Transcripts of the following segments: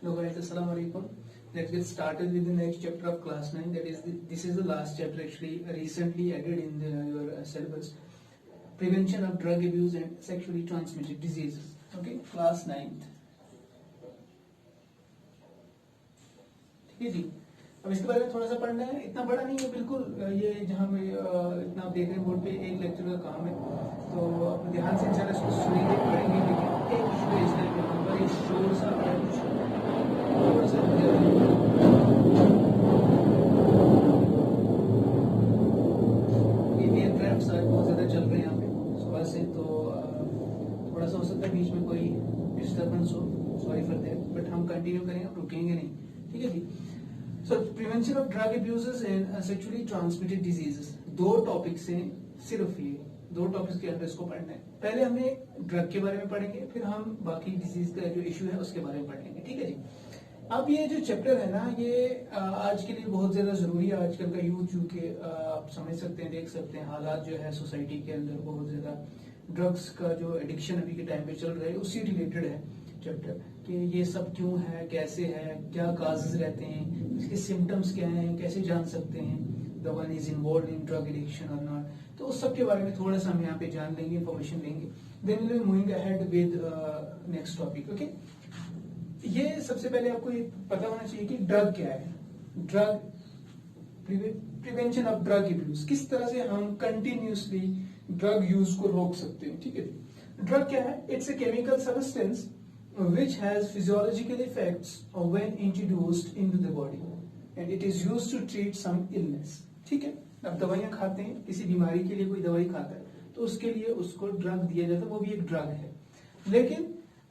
Hello guys, Assalamu alaikum. Let's get started with the next chapter of class 9. That is, this is the last chapter actually recently added in your syllabus. Prevention of drug abuse and sexually transmitted diseases. Okay, class 9th. ठीक है जी. अब इसके बारे में थोड़ा सा पढ़ना है. इतना बड़ा नहीं है बिल्कुल. ये जहाँ पे इतना आप देख रहे हैं बोर्ड पे एक लेक्चर का काम है, तो आप ध्यान से इंशाल्लाह इसको सुनेंगे पढ़ेंगे. लेकिन एक इशू है इस टाइप के ऊपर, ये शोर सा है कुछ थोड़ा सा ये एयरक्राफ्ट बहुत ज्यादा चल रहे हैं यहाँ पे सुबह से, तो थोड़ा सा हो सकता है बीच में कोई डिस्टर्बेंस हो. सॉरी फॉर दैट, बट हम कंटिन्यू करेंगे, हम रुकेंगे नहीं. ठीक है जी. So prevention of drug abuses and sexually transmitted diseases. दो टॉपिक्स हैं, सिर्फ ये दो टॉपिक्स के अंदर इसको पढ़ना है. पहले हमें ड्रग के बारे में पढ़ेंगे, फिर हम बाकी डिजीज का जो इशू है उसके बारे में पढ़ेंगे. ठीक है जी. अब ये जो चैप्टर है ना, ये आज के लिए बहुत ज्यादा जरूरी है. आजकल का यूथ चूंकि आप समझ सकते हैं, देख सकते हैं हालात जो है सोसाइटी के अंदर, बहुत ज्यादा ड्रग्स का जो एडिक्शन अभी के टाइम पे चल रहा है उससे रिलेटेड है चैप्टर, कि ये सब क्यों है, कैसे है, क्या काजेज रहते हैं, इसके सिम्टम्स क्या हैं, कैसे जान सकते हैं the one is involve in drug addiction और नॉट. तो उस सब के बारे में थोड़ा सा हम यहाँ पे जान लेंगे, इन्फॉर्मेशन लेंगे. Then will be moving ahead with next topic. Okay, ये सबसे पहले आपको ये पता होना चाहिए कि ड्रग क्या है. Drug prevention of drug abuse, किस तरह से हम कंटिन्यूसली ड्रग यूज को रोक सकते हैं. ठीक है. ड्रग क्या है? It's a chemical substance which has physiological effects when introduced into the body and it is used to treat some illness. ठीक है. अब दवाइयां खाते हैं, किसी बीमारी के लिए कोई दवाई खाता है तो उसके लिए उसको ड्रग दिया जाता है, वो भी एक ड्रग है. लेकिन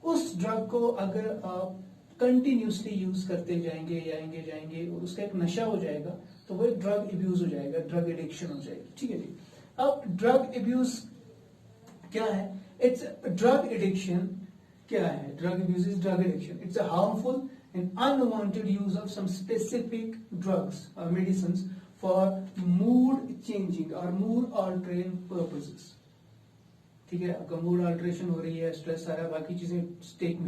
उस ड्रग को अगर आप कंटिन्यूसली यूज करते जाएंगे और उसका एक नशा हो जाएगा तो वो एक ड्रग अब्यूज हो जाएगा, ड्रग एडिक्शन हो जाएगी. ठीक है जी. अब ड्रग अब्यूज क्या है? It's drug addiction. क्या है drug abuse? Is drug addiction. It's a harmful and unwanted use of some specific drugs और मेडिसिन्स फॉर मूड चेंजिंग और मूड ऑल्टरिंग पर्पसेस. ठीक है. आपका मूड अल्टरेशन हो रही है, स्ट्रेस आ रहा है, बाकी चीजें, टेक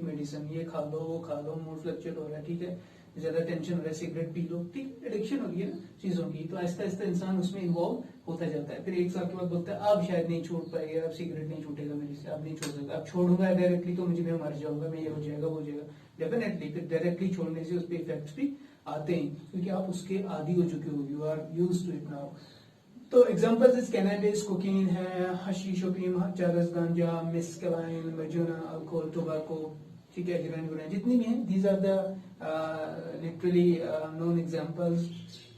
मेडिसिन, ये खा लो, वो खा लो, मूड फ्लक्चुएट हो रहा है. ठीक है. ज्यादा टेंशन हो रहा है, सिगरेट पी लो. ठीक, एडिक्शन हो रही है ना चीजों की, तो आहिस्ता आहिस्ता इंसान उसमें इन्वॉल्व होता जाता है. फिर एक साल के बाद बोलता है अब शायद नहीं छोड़ पाएगा, अब सिगरेट नहीं छूटेगा मेरे से, अब नहीं छोड़ सकता, अब छोड़ूंगा डायरेक्टली तो मुझे मैं मर जाऊंगा, मैं ये हो जाएगा, वो हो जाएगा. डेफिनेटली फिर डायरेक्टली छोड़ने से उस पर इफेक्ट्स भी आते हैं, क्योंकि आप उसके आदी हो चुके हो, you are used to it now. तो एग्जांपल्स इज कैनबिस, कोकीन है, हशीश, ओपियम, चरस, गांजा, मेस्केलाइन, marijuana, अल्कोहल, टोबैको. ठीक है. हेरोइन, जितनी भी हैं, these are the literally known examples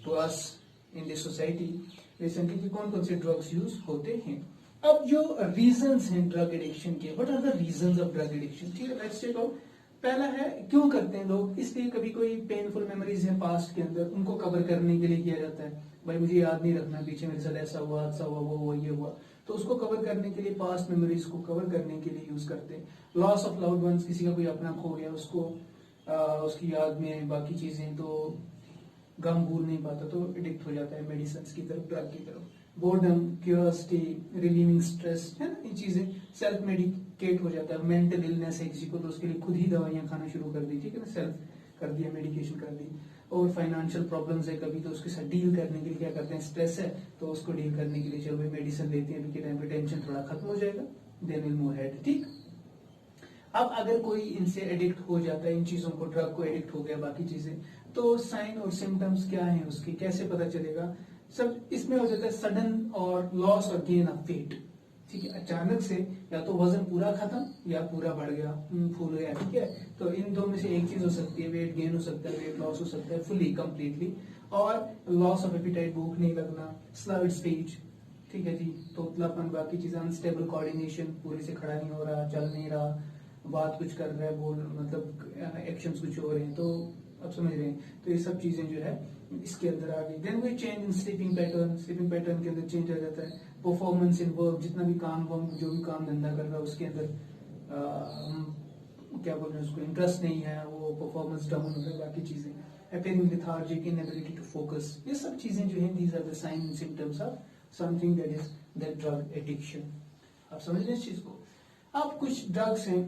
to us in this society recently कि कौन कौन से ड्रग्स यूज होते हैं. अब जो रीजंस हैं ड्रग एडिक्शन के, what are the reasons of drug addiction? ठीक है. Let's check out. पहला है क्यों करते हैं लोग. इसलिए कभी कोई पेनफुल मेमोरीज हैं पास्ट के अंदर, उनको कवर करने के लिए किया जाता है. भाई मुझे याद नहीं रखना पीछे मेरे साथ ऐसा हुआ, हादसा हुआ, वो हुआ, ये हुआ, तो उसको कवर करने के लिए, पास्ट मेमोरीज को कवर करने के लिए यूज करते हैं. लॉस ऑफ लव्ड वंस, किसी का कोई अपना खो गया, उसको उसकी याद में बाकी चीजें, तो गम भूल नहीं पाता तो एडिक्ट हो जाता है मेडिसिन की तरफ, ड्रग की तरफ. बोर्डम, क्यूरियोसिटी, रिलीविंग स्ट्रेस, है ना, ये चीजें. सेल्फ मेडिकेट हो जाता है. मेंटल इलनेस है किसी को तो उसके लिए खुद ही दवाइयां खाना शुरू कर दी. ठीक है ना, सेल्फ कर दिया, मेडिकेशन कर दी. और फाइनेंशियल प्रॉब्लम्स है कभी, तो उसके साथ डील करने के लिए क्या करते हैं, स्ट्रेस है तो उसको डील करने के लिए चलो भाई मेडिसिन लेते हैं, अभी के टाइम पे टेंशन थोड़ा खत्म हो जाएगा, देन विल मूव अहेड. ठीक. अब अगर कोई इनसे एडिक्ट हो जाता है, इन चीजों को, ड्रग को एडिक्ट हो गया, बाकी चीजें, तो साइन और सिम्टम्स क्या हैं उसके, कैसे पता चलेगा? सब इसमें हो जाता है सडन और लॉस और गेन ऑफ वेट. ठीक है. अचानक से या तो वजन पूरा खत्म या पूरा बढ़ गया, फूल गया. ठीक है. तो इन दो में से एक चीज हो सकती है. वेट गेन हो सकता है, वेट लॉस हो सकता है फुली कंप्लीटली, और लॉस ऑफ एपिटाइट, भूख नहीं लगना, स्लर्ड स्पीच. ठीक है जी. तोतलापन, बाकी चीजें, अनस्टेबल कोऑर्डिनेशन, पूरे से खड़ा नहीं हो रहा, चल नहीं रहा, बात कुछ कर रहा है, बोल मतलब एक्शंस कुछ हो रहे हैं, तो अब समझ रहे हैं. तो ये सब चीजें जो है इसके अंदर आ गई. Then we change in sleeping pattern के अंदर चेंज आ जाता है. परफॉर्मेंस इन वर्क, जितना भी काम जो भी काम धंधा कर रहा है उसके अंदर क्या बोल रहे हैं उसको, इंटरेस्ट नहीं है, वो परफॉर्मेंस डाउन हो रहा है, बाकी चीजें. appearing lethargic, inability to focus, ये सब चीजें जो हैं these are the signs and symptoms of something that is the drug addiction. आप समझ रहे हैं इस चीज को. अब कुछ ड्रग्स हैं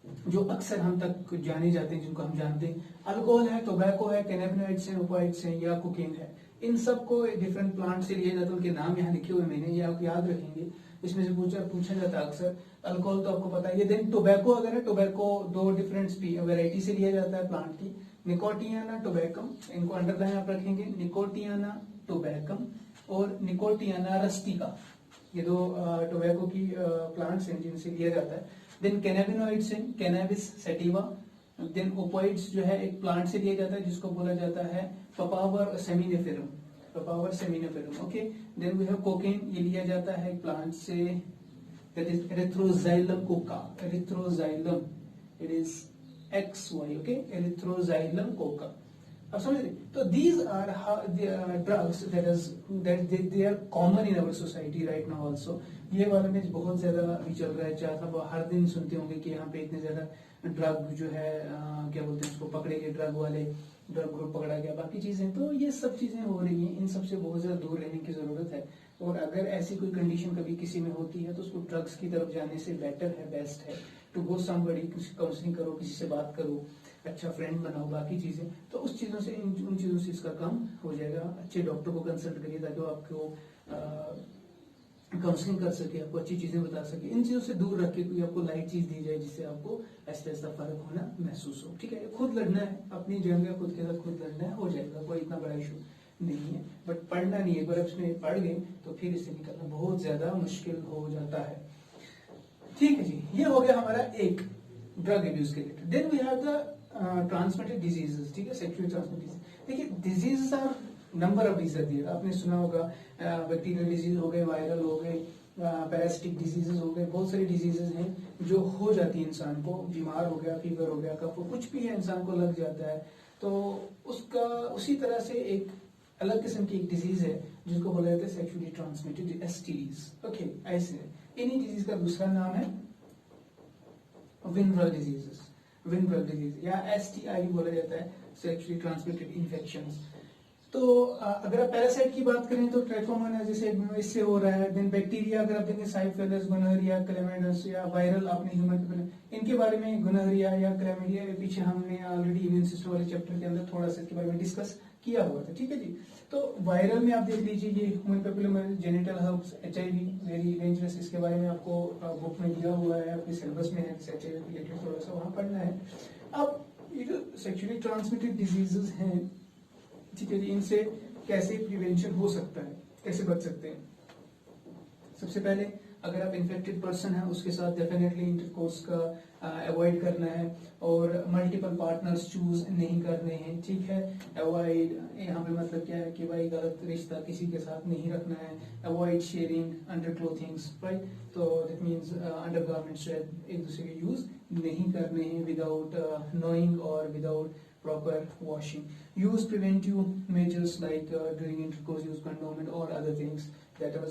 जो अक्सर हम तक जाने जाते हैं, जिनको हम जानते हैं, अल्कोहल है, टोबैको है, कैनाबिनॉइड्स हैं, ओपियाइड्स हैं या कोकेन है। इन सबको डिफरेंट प्लांट से लिए जाते हैं, उनके नाम यहाँ लिखे हुए मैंने, ये आप याद रखेंगे। इसमें से पूछा जाता है अक्सर। अल्कोहल तो आपको पता है। ये देन टोबैको अगर है, टोबैको दो डिफरेंट वेराइटी से लिया जाता है प्लांट की, निकोटियाना टोबैकम, इनको अंडरलाइन आप रखेंगे, निकोटियाना टोबैकम और निकोटियाना रस्टिका, ये दो टोबैको की प्लांट्स हैं जिनसे लिया जाता है। देन कैनाबिनॉइड्स हैं, कैनाबिस सैटिवा। देन ओपियाइड्स जो है एक प्लांट से लिया जाता है जिसको बोला जाता है papaver somniferum, papaver somniferum. Okay, then we have cocaine, ये लिया जाता है एक प्लांट से, that is erythroxylum coca, erythroxylum, it is XY, okay, erythroxylum coca. अब समझ रहे? तो these are drugs that they are common in our society right now also. ये वाला में बहुत ज्यादा अभी चल रहा है, चाहे आप हर दिन सुनते होंगे कि यहाँ पे इतने ज्यादा ड्रग जो है क्या बोलते हैं उसको, पकड़े गए ड्रग वाले, ड्रग ग्रुप पकड़ा गया, बाकी चीजें। तो ये सब चीजें हो रही हैं, इन सबसे बहुत ज्यादा दूर रहने की जरूरत है। और अगर ऐसी कोई कंडीशन कभी किसी में होती है तो उसको ड्रग्स की तरफ जाने से बेटर है, बेस्ट है टू गो समबडी, काउंसलिंग करो, किसी से बात करो, अच्छा फ्रेंड बनाओ, बाकी चीजें। तो उस चीजों से, उन चीजों से इसका काम हो जाएगा। अच्छे डॉक्टर को कंसल्ट करिए ताकि वो आपको काउंसलिंग कर सके, आपको अच्छी चीजें बता सके। इन चीजों से दूर रख के कोई आपको लाइट चीज दी जाए जिससे आपको ऐसा ऐसा फर्क होना महसूस हो। ठीक है, खुद लड़ना है, अपनी जगह खुद के साथ खुद लड़ना है, हो जाएगा, कोई इतना बड़ा इशू नहीं है। बट पढ़ना नहीं है, एक बार इसमें पढ़ गए तो फिर इससे निकलना बहुत ज्यादा मुश्किल हो जाता है। ठीक है जी, ये हो गया हमारा एक ड्रग एब्यूज के रिलेटेड। Then we have the transmitted diseases. ठीक है, सेक्सुअली ट्रांसमिटेड डिजीज। देखिए, diseases are number of disease, आपने सुना होगा, बैक्टीरियल डिजीज हो गए, वायरल हो गए, पैरासिटिक डिजीजेस हो गए, बहुत सारी डिजीजेस हैं जो हो जाती है इंसान को, बीमार हो गया, फीवर हो गया, कफ, कुछ भी है इंसान को लग जाता है। तो उसका उसी तरह से एक अलग किस्म की एक डिजीज है जिसको बोला जाता है सेक्सुअली ट्रांसमिटेड एसटीडीज। ओके, ऐसे इन्हीं डिजीज का दूसरा नाम है विनरल डिजीजेस, विनरल डिजीज या STI बोला जाता है, सेक्सुअली ट्रांसमिटेड इन्फेक्शंस। तो अगर आप पैरासाइट की बात करें तो ट्राइकोमोनासिस इससे हो रहा है। देन बैक्टीरिया अगर आप देखें, साइफिलिस, गोनोरिया, क्लैमिडिया या वायरल, आपने ह्यूमन इनके बारे में, गोनोरिया या क्लैमिडिया के पीछे हमने ऑलरेडी इम्यून सिस्टम वाले चैप्टर के अंदर थोड़ा सा इसके बारे में डिस्कस किया हुआ था। ठीक है जी। तो वायरल में आप देख लीजिए, ये human papillomavirus, genital herpes, HIV, very dangerous, इसके बारे में आपको बुक में दिया हुआ है, आपके सिलेबस में है, HIV रिलेटेड थोड़ा सा वहां पढ़ना है। अब ये जो सेक्सुअली ट्रांसमिटेड डिजीजेस हैं, ठीक है जी, इनसे कैसे प्रिवेंशन हो सकता है, कैसे बच सकते हैं? सबसे पहले अगर आप इन्फेक्टेड पर्सन है उसके साथ डेफिनेटली इंटरकोर्स का अवॉइड करना है और मल्टीपल पार्टनर्स चूज नहीं करने हैं। ठीक है, अवॉइड यहाँ पे मतलब क्या है कि भाई गलत रिश्ता किसी के साथ नहीं रखना है। Avoid sharing under clothings, right, तो दैट मींस अंडर गारमेंट्स एक दूसरे के यूज नहीं करने हैं विदाउट नोइंग और without proper washing. Use preventive measures like during intercourse, use condom and all other things that are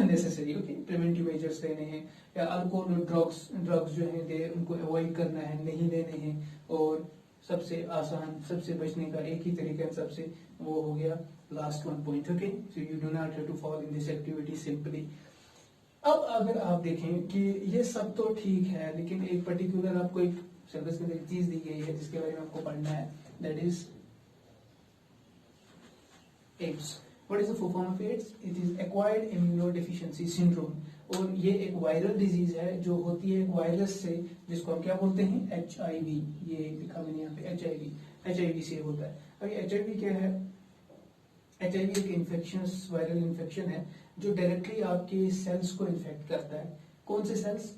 necessary. Okay, preventive measures लेने हैं। या अल्कोहल और ड्रग्स जो हैं उनको अवॉइड करना है, नहीं लेने हैं। और सबसे आसान, सबसे बचने का एक ही तरीका है, सबसे वो हो गया last one point. Okay, so you do not have to fall in this activity simply. अब अगर आप देखें कि ये सब तो ठीक है, लेकिन एक पर्टिकुलर आपको एक सिलेबस में एक चीज दी गई है जिसके बारे में आपको पढ़ना है, that is AIDS. What is the full form of AIDS? It is acquired immunodeficiency syndrome. और ये एक वायरल डिजीज है जो होती है एक वायरस से, जिसको हम क्या बोलते हैं? HIV। ये लिखा मैंने यहाँ पे, HIV से होता है। अब ये HIV क्या है? HIV एक इन्फेक्शनस वायरल इन्फेक्शन है जो डायरेक्टली आपके सेल्स को इन्फेक्ट करता है। कौन से सेल्स?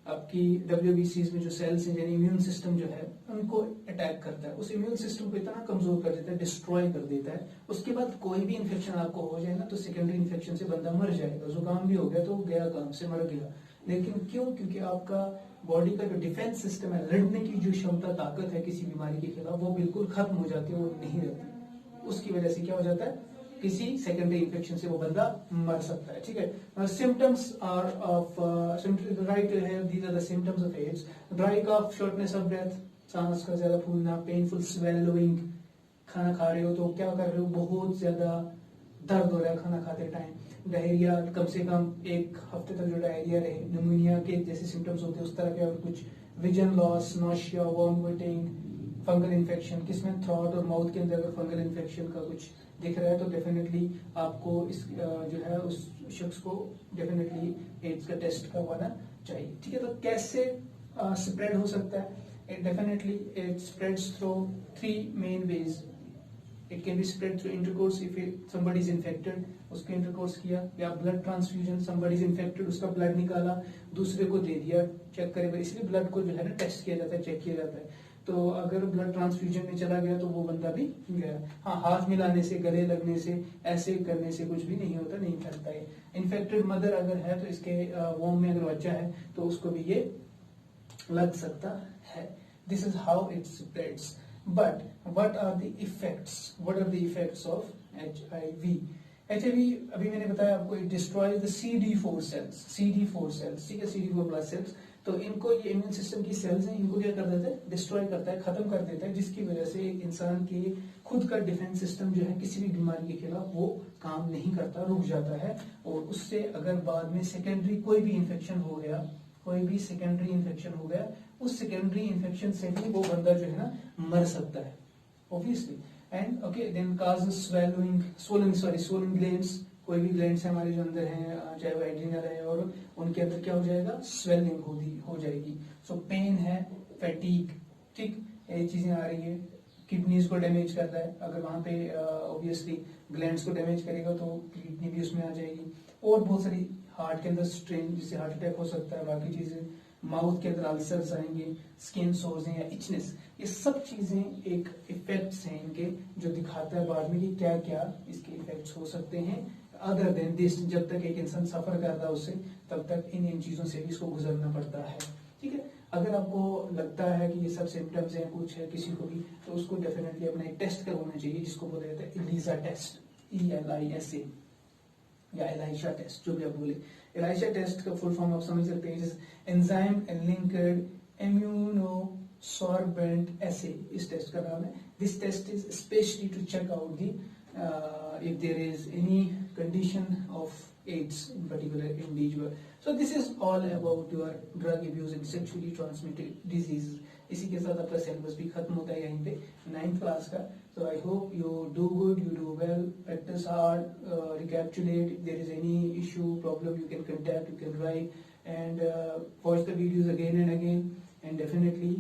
आपकी WBCs में जो सेल्स हैं, यानी इम्यून सिस्टम जो है, उनको अटैक करता है। उस इम्यून सिस्टम को इतना कमजोर कर देता है, डिस्ट्रॉय कर देता है। उसके बाद कोई भी इन्फेक्शन आपको हो जाए ना, तो सेकेंडरी इन्फेक्शन से बंदा मर जाएगा। जुकाम भी हो गया तो गया काम से, मर गया। लेकिन क्यों? क्योंकि आपका बॉडी का जो डिफेंस सिस्टम है, लड़ने की जो क्षमता, ताकत है किसी बीमारी के खिलाफ, वो बिल्कुल खत्म हो जाती है, वो नहीं रहती। उसकी वजह से क्या हो जाता है? किसी सेकेंडरी इन्फेक्शन से वो बंदा मर सकता है। ठीक है, सिम्टम्स आर ऑफ राइट है, these are the symptoms of AIDS. Dry cough, shortness of breath, सांस का ज्यादा फूलना, पेनफुल स्वेलोइंग, खाना खा रहे हो तो क्या कर रहे हो, बहुत ज्यादा दर्द हो रहा है खाना खाते टाइम। डायरिया, कम से कम एक हफ्ते तक जो डायरिया रहे, निमोनिया के जैसे सिम्टम्स होते हैं उस तरह के और कुछ vision loss, nausea, vomiting, fungal infection, किसमें थ्रोट और माउथ के अंदर अगर फंगल इन्फेक्शन का कुछ दिख रहा है तो डेफिनेटली आपको इस जो है उस शख्स को डेफिनेटली एड्स का टेस्ट करवाना चाहिए। ठीक है, तो कैसे स्प्रेड हो सकता है? Definitely it spreads through 3 main ways. It can be spread through intercourse, if somebody is infected, उसके इंटरकोर्स किया, या blood transfusion, somebody is infected, उसका ब्लड निकाला, दूसरे को दे दिया, चेक करेगा, इसलिए ब्लड को जो है ना टेस्ट किया जाता है, चेक किया जाता है। तो अगर ब्लड ट्रांसफ्यूजन में चला गया तो वो बंदा भी गया। हाँ, हाथ मिलाने से, गले लगने से, ऐसे करने से कुछ भी नहीं होता, नहीं फैलता है। इन्फेक्टेड मदर अगर है तो इसके वोम में अगर बच्चा है तो उसको भी ये लग सकता है। This is how it spreads. But what are the effects? What are the effects of HIV? HIV अभी मैंने बताया आपको, it destroy the CD4 cells. CD4 cells, ठीक है, CD4 ब्लड सेल्स। तो इनको, ये इम्यून सिस्टम की सेल्स हैं, इनको क्या कर देता है? डिस्ट्रॉय करता है, खत्म कर देता है, जिसकी वजह से एक इंसान के खुद का डिफेंस सिस्टम जो है किसी भी बीमारी के खिलाफ वो काम नहीं करता, रुक जाता है। और उससे अगर बाद में सेकेंडरी कोई भी इंफेक्शन हो गया, कोई भी सेकेंडरी इंफेक्शन हो गया, उस सेकेंडरी इंफेक्शन से भी वो बंदा जो है ना मर सकता है, obviously. And okay, then cause swollen glands, कोई भी ग्लैंड्स है हमारे जो अंदर हैं, चाहे वो एड्रिनल है, और उनके अंदर क्या हो जाएगा? स्वेलिंग हो जाएगी। सो पेन है, फैटीग, ठीक, ये चीजें आ रही है। किडनीज को डैमेज करता है, अगर वहां पे ऑब्वियसली ग्लैंड्स को डैमेज करेगा तो किडनी भी उसमें आ जाएगी। और बहुत सारी हार्ट के अंदर स्ट्रेन, जिससे हार्ट अटैक हो सकता है, बाकी चीजें, माउथ के अंदर अल्सर्स आएंगे, स्किन सोर्स या इचनेस, ये सब चीजें एक इफेक्ट्स हैं इनके, जो दिखाता है बाद में कि क्या क्या इसके इफेक्ट्स हो सकते हैं। अदर देन दिस, जब तक एक इंसान सफर कर रहा है उससे, तब तक इन चीजों से भी इसको गुजरना पड़ता है। ठीक है, अगर आपको लगता है कि ये सब सिम्टम्स हैं, कुछ है किसी को भी, तो उसको डेफिनेटली अपना एक टेस्ट करवाना चाहिए, जिसको बोला जाता है ELISA टेस्ट, ELISA, या एलाइशा टेस्ट, जो भी आप बोले। एलाइशा टेस्ट का फुल फॉर्म आप समझ सकते हैं, एंजाइम लिंक्ड इम्यूनोसॉर्बेंट एसे, इस टेस्ट का नाम है। This test is specially to check out the if there is any condition of AIDS in particular individual. So this is all about your drug abuse and sexually transmitted diseases. इसी के साथ आपका syllabus भी खत्म होता है यहीं पे 9th क्लास का। So I hope you do good, you do well, practice hard, recapitulate. If there is any issue, problem, you can contact, you can write, and watch the videos again and again, and definitely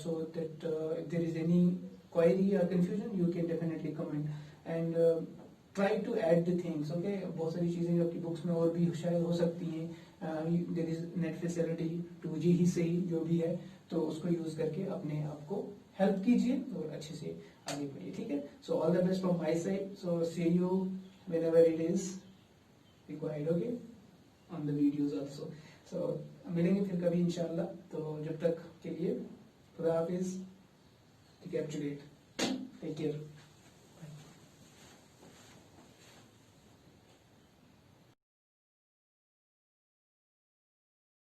so that if there is any query or confusion, you can definitely comment. And try to add the things, okay? बहुत सारी चीजें जो आपकी books में और भी शायद हो सकती हैं। There is net facility, 2G ही सही जो भी है, तो उसको यूज करके अपने आप को हेल्प कीजिए और अच्छे से आगे बढ़िए। ठीक है, so all the best from my side. So see you whenever it is required, okay, on the videos also. So मिलेंगे फिर कभी इंशाल्लाह। तो जब तक के लिए खुदा हाफिज, रिकैप्चुलेट, टेक केयर।